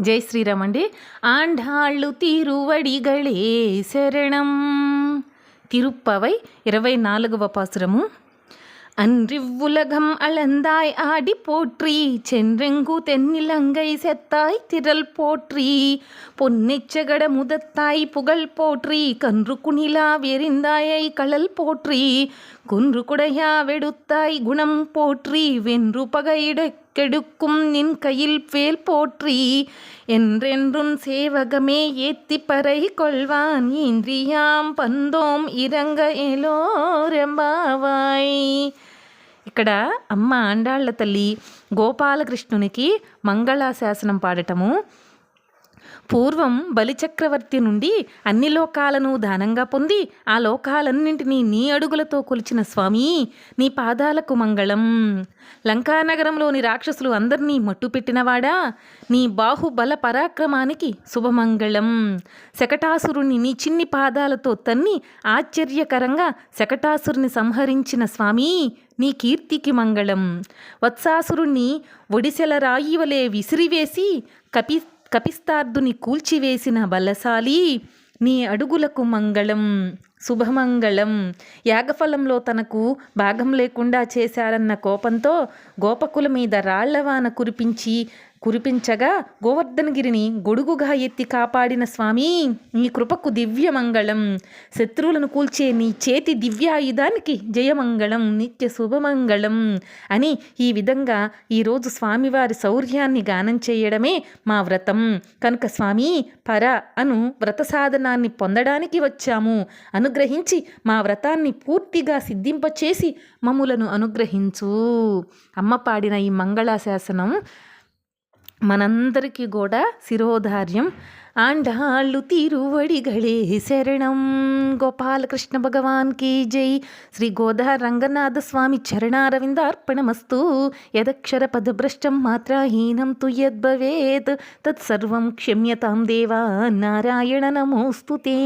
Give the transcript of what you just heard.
జై శ్రీరామ్ అండి. ఆండాళ్ళు తిరువడిగళే శరణం. తిరుప్పవై 24వ పాసురము. அன்றிவ்வுலகம் அளந்தாய் ஆடி போற்றி சென்றெங்கு தென்னிலங்கை செத்தாய் திரள் போற்றி பொன்னிச்சகட முதத்தாய் புகழ் போற்றி கன்று குணிலா வெறிந்தாயை களல் போற்றி குன்று குடையா வெடுத்தாய் குணம் போற்றி வென்று பகையிட கெடுக்கும் நின் கையில் வேல் போற்றி என்றென்றும் சேவகமே ஏத்தி பறை கொள்வான் இன்றியாம் பந்தோம் இறங்க ఎలోరెంబావాయ్. ఇక్కడ అమ్మ ఆండాళ్ల తల్లి గోపాలకృష్ణునికి మంగళాశాసనం పాడటము. పూర్వం బలిచక్రవర్తి నుండి అన్ని లోకాలను దానంగా పొంది ఆ లోకాలన్నింటినీ నీ అడుగులతో కొలిచిన స్వామి, నీ పాదాలకు మంగళం. లంకానగరంలోని రాక్షసులు అందరినీ మట్టుపెట్టినవాడా, నీ బాహుబల పరాక్రమానికి శుభమంగళం. శకటాసురుణ్ణి నీ చిన్ని పాదాలతో తన్ని ఆశ్చర్యకరంగా శకటాసురుని సంహరించిన స్వామి, నీ కీర్తికి మంగళం. వత్సాసురుణ్ణి ఒడిసెల రాయివలే విసిరివేసి కపిస్తార్థుని కూల్చివేసిన బలశాలి, నీ అడుగులకు మంగళం, శుభమంగళం. యాగఫలంలో తనకు భాగం లేకుండా చేశారన్న కోపంతో గోపకుల మీద రాళ్లవాన కురిపించగా గోవర్ధనగిరిని గొడుగుగా ఎత్తి కాపాడిన స్వామి, నీ కృపకు దివ్యమంగళం. శత్రువులను కూల్చే నీ చేతి దివ్యాయుధానికి జయమంగళం, నిత్య శుభమంగళం అని ఈ విధంగా ఈరోజు స్వామివారి శౌర్యాన్ని గానం చేయడమే మా వ్రతం. కనుక స్వామి పర అను వ్రత సాధనాన్ని పొందడానికి వచ్చాము. అనుగ్రహించి మా వ్రతాన్ని పూర్తిగా సిద్ధింపచేసి మమ్ములను అనుగ్రహించు. అమ్మ పాడిన ఈ మంగళాశాసనం మనందరికీ కూడా శిరోధార్యం. ఆండాళ్ళు తిరువడిగళే శరణం. గోపాలకృష్ణ భగవాన్ కీ జై. శ్రీ గోదా రంగనాథ స్వామి చరణారవిందార్పణమస్తు. యదక్షర పదభ్రష్టం మాత్రాహీనం తు యద్భవేత్ తత్సర్వం క్షమ్యతాం దేవా. నారాయణ నమోస్తుతే.